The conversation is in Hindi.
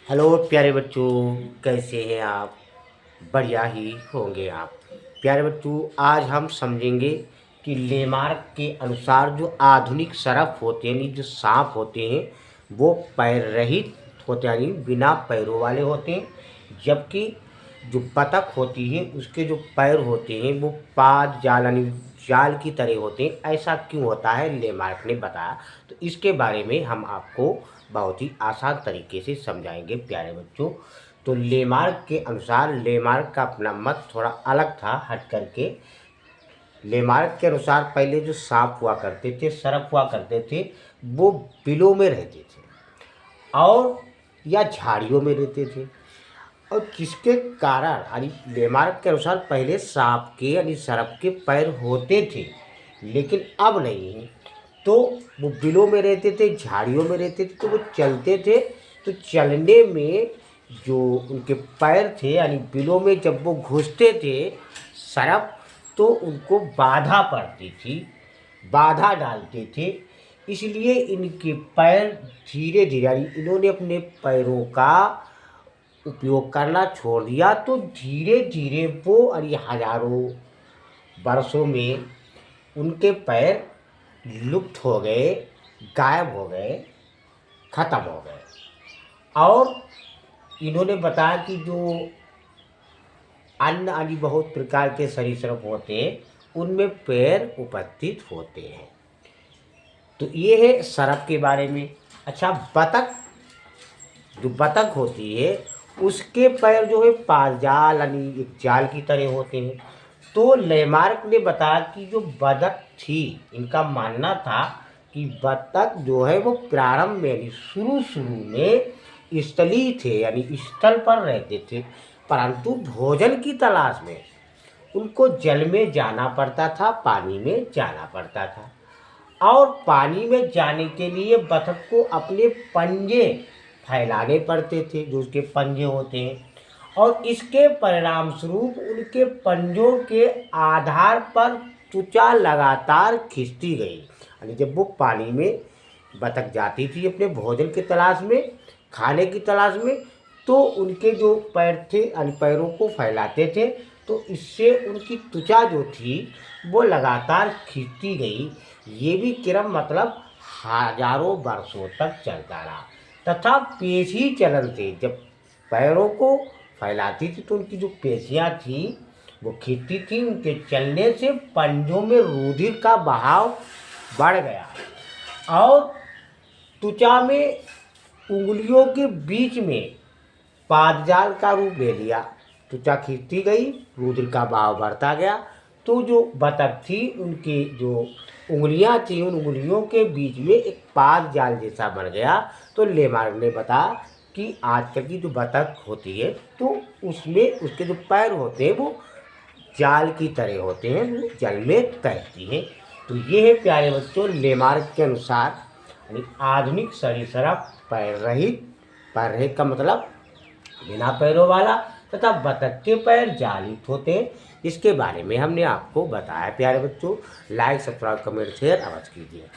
हेलो प्यारे बच्चों, कैसे हैं आप? बढ़िया ही होंगे आप। प्यारे बच्चों, आज हम समझेंगे कि लेमार्क के अनुसार जो आधुनिक सरफ होते हैं, यानी जो सांप होते हैं, वो पैर रहित होते हैं, यानी बिना पैरों वाले होते हैं। जबकि जो बतख होती है उसके जो पैर होते हैं वो पाद जाल यानी जाल की तरह होते हैं। ऐसा क्यों होता है, लेमार्क ने बताया। तो इसके बारे में हम आपको बहुत ही आसान तरीके से समझाएंगे प्यारे बच्चों। तो लेमार्क के अनुसार, लेमार्क का अपना मत थोड़ा अलग था हट करके। लेमार्क के अनुसार पहले जो सांप हुआ करते थे, सरप हुआ करते थे, वो बिलों में रहते थे और या झाड़ियों में रहते थे। और जिसके कारण यानी लेमार्क के अनुसार पहले सांप के यानी सरप के पैर होते थे, लेकिन अब नहीं है। तो वो बिलों में रहते थे, झाड़ियों में रहते थे, तो वो चलते थे। तो चलने में जो उनके पैर थे यानी बिलों में जब वो घुसते थे सरप, तो उनको बाधा पड़ती थी, बाधा डालते थे। इसलिए इनके पैर धीरे धीरे यानी इन्होंने अपने पैरों का उपयोग करना छोड़ दिया। तो धीरे धीरे वो यानी हजारों वर्षों में उनके पैर लुप्त हो गए, गायब हो गए, खत्म हो गए। और इन्होंने बताया कि जो अन्य अन्य बहुत प्रकार के सरीसृप होते हैं उनमें पैर उपस्थित होते हैं। तो ये है सरप के बारे में। अच्छा, बतख, जो बतख होती है उसके पैर जो है पालजाल यानी एक जाल की तरह होते हैं। तो लेमार्क ने बताया कि जो बतख थी, इनका मानना था कि बतख जो है वो प्रारंभ में यानी शुरू शुरू में स्थलीय थे, यानी स्थल पर रहते थे, परंतु भोजन की तलाश में उनको जल में जाना पड़ता था, पानी में जाना पड़ता था। और पानी में जाने के लिए बतख को अपने पंजे फैलाने पड़ते थे, जो उसके पंजे होते हैं। और इसके परिणाम स्वरूप उनके पंजों के आधार पर त्वचा लगातार खिंचती गई। यानी जब वो पानी में बतख जाती थी अपने भोजन की तलाश में, खाने की तलाश में, तो उनके जो पैर थे यानी पैरों को फैलाते थे, तो इससे उनकी त्वचा जो थी वो लगातार खिंचती गई। ये भी क्रम मतलब हजारों वर्षों तक चलता रहा। तथा पेशी चलन थे, जब पैरों को फैलाती थी तो उनकी जो पेशियाँ थी वो खिंचती थी। उनके चलने से पंजों में रुधिर का बहाव बढ़ गया और त्वचा में उंगलियों के बीच में पादजाल का रूप ले लिया। त्वचा खिंचती गई, रुधिर का बहाव बढ़ता गया। तो जो बतख थी उनकी जो उंगलियां थी, उन उंगलियों के बीच में एक पाद जाल जैसा बन गया। तो लेमार्क ने बताया कि आजकल की जो बतख होती है तो उसमें उसके जो पैर होते हैं वो जाल की तरह होते हैं, वो जल में तैरती हैं। तो ये है प्यारे बच्चों लेमार्क के अनुसार यानी आधुनिक सरीसृप पैर रहित। पैर रहित का मतलब बिना पैरों वाला, तथा बतख के पैर जालित होते हैं। इसके बारे में हमने आपको बताया प्यारे बच्चों। लाइक, सब्सक्राइब, कमेंट, शेयर अवश्य कीजिए।